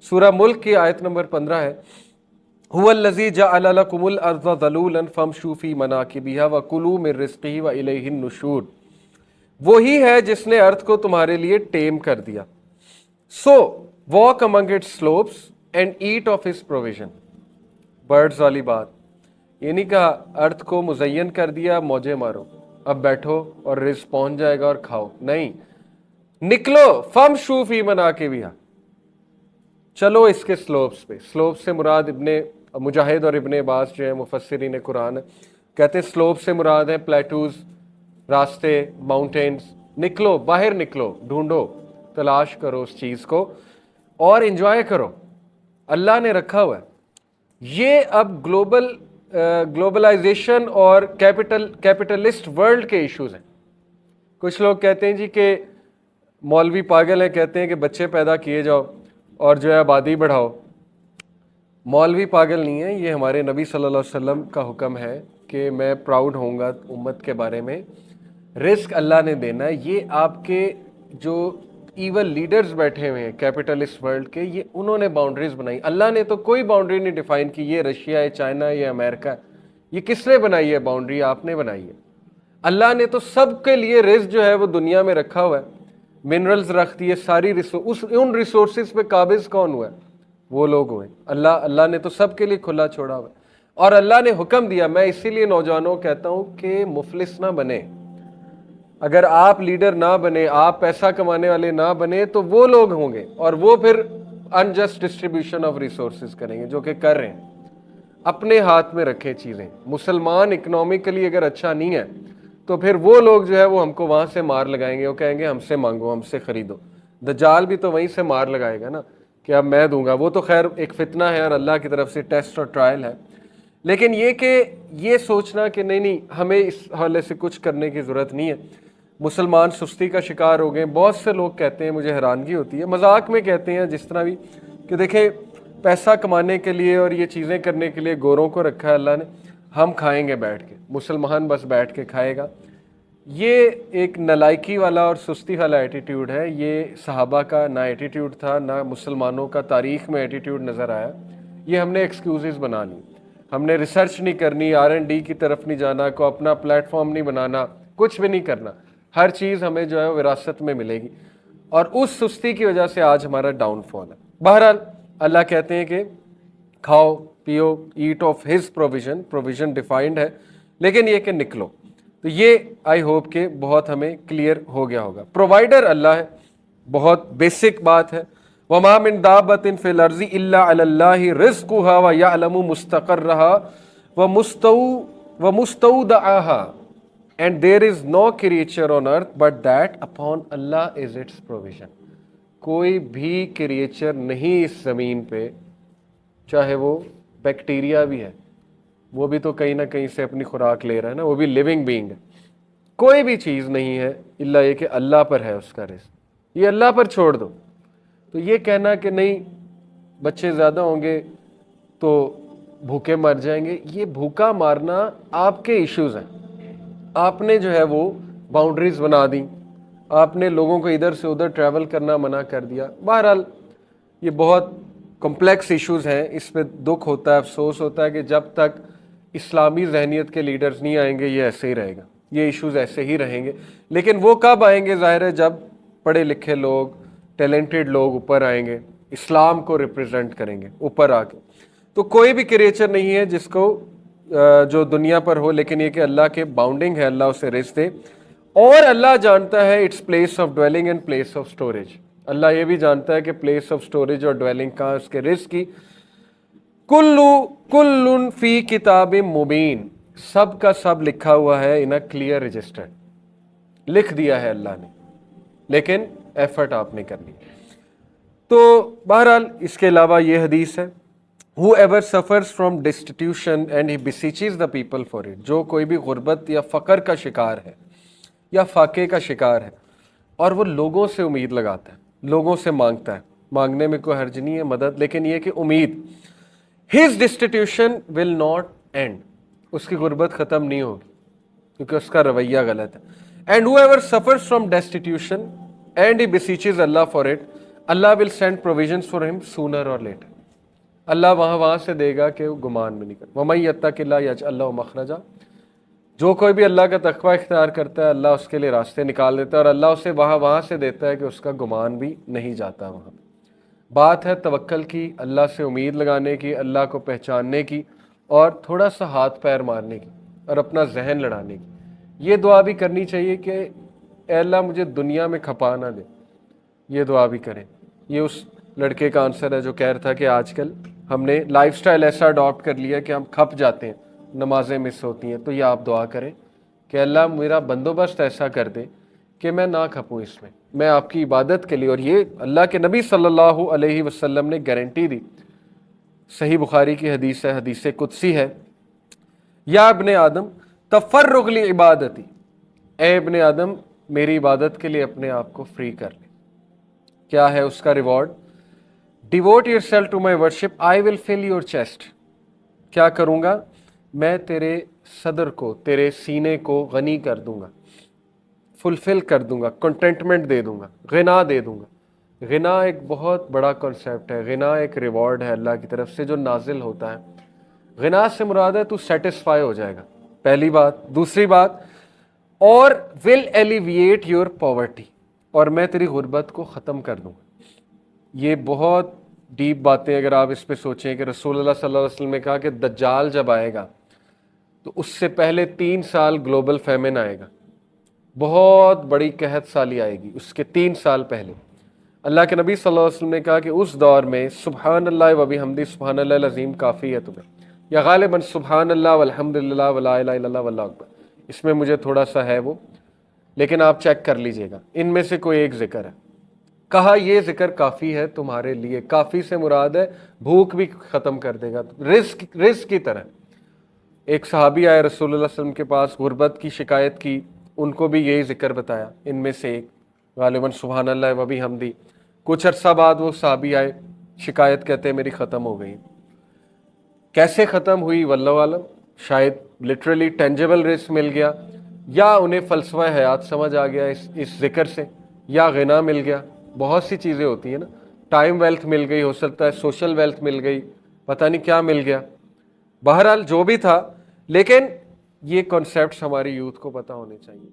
सूरह मुल्क की आयत नंबर 15 है, हुवल्लज़ी जअल लकुमुल अर्ज़ ज़लूलन फमशू फी मनाकिबिहा व कुलू मिन रिज़्क़िही व इलैहिन नुशूर। वही है जिसने अर्थ को तुम्हारे लिए टेम कर दिया, so walk among it's slopes and eat of his provision. Birds वाली बात, ये नहीं कहा अर्थ को मुज़य्यन कर दिया मौजे मारो, अब बैठो और रिज़्क़ पहुंच जाएगा और खाओ, नहीं, निकलो फमशू फी मनाकिबिहा, चलो इसके स्लोप्स पे। स्लोप से मुराद इब्ने मुजाहिद और इब्ने अब्बास जो है मुफस्सिरीन कुरान कहते हैं स्लोप से मुराद है प्लेटूज, रास्ते, माउंटेन्स। निकलो, बाहर निकलो, ढूंढो, तलाश करो उस चीज़ को और एंजॉय करो, अल्लाह ने रखा हुआ है। ये अब ग्लोबलाइजेशन और कैपिटलिस्ट वर्ल्ड के इश्यूज हैं। कुछ लोग कहते हैं जी कि मौलवी पागल है, कहते हैं कि बच्चे पैदा किए जाओ और जो है आबादी बढ़ाओ। मौलवी पागल नहीं है, ये हमारे नबी सल्लल्लाहु अलैहि वसल्लम का हुक्म है कि मैं प्राउड होऊंगा उम्मत के बारे में, रिस्क अल्लाह ने देना है। ये आपके जो ईवल लीडर्स बैठे हुए हैं कैपिटलिस्ट वर्ल्ड के, ये उन्होंने बाउंड्रीज बनाई। अल्लाह ने तो कोई बाउंड्री नहीं डिफाइन की, ये रशिया है, चाइना है, ये अमेरिका है। ये किसने बनाई है बाउंड्री? आपने बनाई है। अल्लाह ने तो सबके लिए रिस्क जो है वो दुनिया में रखा हुआ है, मिनरल्स रख दिए, सारी उन रिसोर्सेज पे काबिज कौन हुआ है? वो लोग हुए अल्लाह ने तो सबके लिए खुला छोड़ा हुआ है। और अल्लाह ने हुक्म दिया, मैं इसीलिए नौजवानों को कहता हूं कि मुफलिस ना बने। अगर आप लीडर ना बने, आप पैसा कमाने वाले ना बने, तो वो लोग होंगे और वो फिर अनजस्ट डिस्ट्रीब्यूशन ऑफ रिसोर्सेज करेंगे, जो कि कर रहे हैं। अपने हाथ में रखें चीजें। मुसलमान इकोनॉमिकली अगर अच्छा नहीं है तो फिर वो लोग जो है वो हमको वहां से मार लगाएंगे, वो कहेंगे हमसे मांगो, हमसे खरीदो। दज्जाल भी तो वहीं से मार लगाएगा ना कि अब मैं दूंगा। वो तो खैर एक फितना है और अल्लाह की तरफ से टेस्ट और ट्रायल है। लेकिन ये कि ये सोचना कि नहीं हमें इस हवाले से कुछ करने की ज़रूरत नहीं है, मुसलमान सुस्ती का शिकार हो गए। बहुत से लोग कहते हैं, मुझे हैरानगी होती है, मजाक में कहते हैं जिस तरह भी, कि देखें पैसा कमाने के लिए और ये चीज़ें करने के लिए गोरों को रखा है अल्लाह ने, हम खाएंगे बैठ के, मुसलमान बस बैठ के खाएगा। ये एक नलायकी वाला और सुस्ती वाला एटीट्यूड है। ये सहाबा का ना एटीट्यूड था, ना मुसलमानों का तारीख़ में एटीट्यूड नज़र आया। ये हमने एक्सक्यूज़ बना ली, हमने रिसर्च नहीं करनी, R&D की तरफ नहीं जाना, को अपना प्लेटफॉर्म नहीं बनाना, कुछ भी नहीं करना। हर चीज़ हमें जो है विरासत में मिलेगी और उस सुस्ती की वजह से आज हमारा डाउनफॉल है। बहरहाल अल्लाह कहते हैं कि खाओ पियो, eat of his provision, provision defined है, लेकिन ये कि निकलो। तो ये आई होप कि बहुत हमें क्लियर हो गया होगा। प्रोवाइडर अल्लाह है, बहुत बेसिक बात है। वमा मिन दाब्बतिन फिल अर्ज़ि इल्ला अलल्लाहि रिज़्क़ुहा व यअलमु मुस्तक़र्रहा व मुस्तौदअहा and there is no creature on earth but that upon Allah is its provision. कोई भी क्रिएचर नहीं इस ज़मीन पे, चाहे वो बैक्टीरिया भी है, वो भी तो कहीं ना कहीं से अपनी खुराक ले रहा है ना, वो भी लिविंग बीइंग है। कोई भी चीज़ नहीं है इल्ला ये कि अल्लाह पर है उसका रिस्क, ये अल्लाह पर छोड़ दो। तो ये कहना कि नहीं बच्चे ज़्यादा होंगे तो भूखे मर जाएंगे, ये भूखा मारना आपके इश्यूज़ हैं। आपने जो है वो बाउंड्रीज बना दी, आपने लोगों को इधर से उधर ट्रैवल करना मना कर दिया। बहरहाल ये बहुत कॉम्प्लेक्स इश्यूज़ हैं, इस पर दुख होता है, अफसोस होता है कि जब तक इस्लामी जहनीत के लीडर्स नहीं आएंगे ये ऐसे ही रहेगा, ये इश्यूज़ ऐसे ही रहेंगे। लेकिन वो कब आएंगे? ज़ाहिर है जब पढ़े लिखे लोग, टैलेंटेड लोग ऊपर आएंगे, इस्लाम को रिप्रेजेंट करेंगे ऊपर आके। तो कोई भी क्रिएचर नहीं है जिसको जो दुनिया पर हो, लेकिन ये कि अल्लाह के बाउंडिंग है, अल्लाह उसे रिस्क दे। और अल्लाह जानता है its place of dwelling and place of storage. Allah ये भी जानता है कि प्लेस ऑफ स्टोरेज और ड्वेलिंग कहाँ, उसके रिस्क की। कुल्लुन फी किताब मुबीन, सब का सब लिखा हुआ है इन अ क्लियर रजिस्टर, लिख दिया है अल्लाह ने, लेकिन एफर्ट आपने करनी। तो बहरहाल इसके अलावा ये हदीस है, Whoever suffers from destitution and he beseeches the people for it, जो कोई भी गुर्बत या फ़कर का शिकार है या फाके का शिकार है और वो लोगों से उम्मीद लगाता है, लोगों से मांगता है, मांगने में कोई हर्ज नहीं है मदद, लेकिन ये कि उम्मीद, his destitution will not end, उसकी गुर्बत ख़त्म नहीं होगी क्योंकि उसका रवैया गलत है। And whoever suffers from destitution and he beseeches Allah for it, Allah will send provisions for ہم سونر اور لیٹر. اللہ وہاں سے دے گا کہ وہ گمان میں نہیں کرے. وَمَن یتق اللہ یجعل لہ مخرجا, جو کوئی بھی اللہ کا تقوی اختیار کرتا ہے اللہ اس کے لیے راستے نکال دیتا ہے, اور اللہ اسے وہاں سے دیتا ہے کہ اس کا گمان بھی نہیں جاتا وہاں. بات ہے توکل کی, اللہ سے امید لگانے کی, اللہ کو پہچاننے کی, اور تھوڑا سا ہاتھ پیر مارنے کی, اور اپنا ذہن لڑانے کی. یہ دعا بھی کرنی چاہیے کہ اے اللہ مجھے دنیا میں کھپا نہ دے. یہ دعا بھی کریں. یہ اس لڑکے کا آنسر ہے جو کہہ رہا تھا کہ آج کل ہم نے لائف سٹائل ایسا اڈاپٹ کر لیا کہ ہم کھپ جاتے ہیں, نمازیں مس ہوتی ہیں. تو یہ آپ دعا کریں کہ اللہ میرا بندوبست ایسا کر دے کہ میں نہ کھپوں اس میں آپ کی عبادت کے لیے. اور یہ اللہ کے نبی صلی اللہ علیہ وسلم نے گارنٹی دی. صحیح بخاری کی حدیث ہے, حدیث قدسی ہے, یا ابن آدم تفرغ لعبادتی, اے ابن آدم میری عبادت کے لیے اپنے آپ کو فری کر لے. کیا ہے اس کا reward? Devote your self to my worship, I will full your chest. کیا کروں گا؟ میں تیرے صدر کو, تیرے سینے کو غنی کر دوں گا, فلفل کر دوں گا, کنٹینٹمنٹ دے دوں گا, غنا دے دوں گا. غنا ایک بہت بڑا کنسیپٹ ہے. غنا ایک ریوارڈ ہے اللہ کی طرف سے جو نازل ہوتا ہے. غنا سے مراد ہے تو سیٹسفائی ہو جائے گا, پہلی بات. دوسری بات, اور ول ایلیویٹ یور پاورٹی, اور میں تیری غربت کو ختم کر دوں گا. یہ بہت ڈیپ باتیں اگر آپ اس پہ سوچیں کہ رسول اللہ صلی اللہ علیہ وسلم نے کہا کہ دجال جب آئے گا تو اس سے پہلے 3 سال گلوبل فیمن آئے گا, بہت بڑی قحط سالی آئے گی اس کے 3 سال پہلے. اللہ کے نبی صلی اللہ علیہ وسلم نے کہا کہ اس دور میں سبحان اللہ و بحمدہ سبحان اللہ العظیم کافی ہے تمہیں, یا غالباً سبحان اللہ والحمد للہ ولا الہ الا اللہ واللہ اکبر. اس میں مجھے تھوڑا سا ہے وہ, لیکن آپ چیک کر لیجئے گا, ان میں سے کوئی ایک ذکر ہے. کہا یہ ذکر کافی ہے تمہارے لیے. کافی سے مراد ہے بھوک بھی ختم کر دے گا, رزق کی طرح. ایک صحابی آئے رسول اللہ صلی اللہ علیہ وسلم کے پاس, غربت کی شکایت کی, ان کو بھی یہی ذکر بتایا, ان میں سے ایک غالباً سبحان اللہ و بحمدہ. کچھ عرصہ بعد وہ صحابی آئے, شکایت کہتے ہیں میری ختم ہو گئی. کیسے ختم ہوئی واللہ عالم, شاید لٹرلی ٹینجیبل رزق مل گیا, یا انہیں فلسفہ حیات سمجھ آ گیا اس ذکر سے, یا غنا مل گیا. بہت سی چیزیں ہوتی ہیں نا, ٹائم ویلتھ مل گئی, ہو سکتا ہے سوشل ویلتھ مل گئی, پتہ نہیں کیا مل گیا. بہرحال جو بھی تھا, لیکن یہ کنسیپٹس ہماری یوتھ کو پتہ ہونے چاہیے.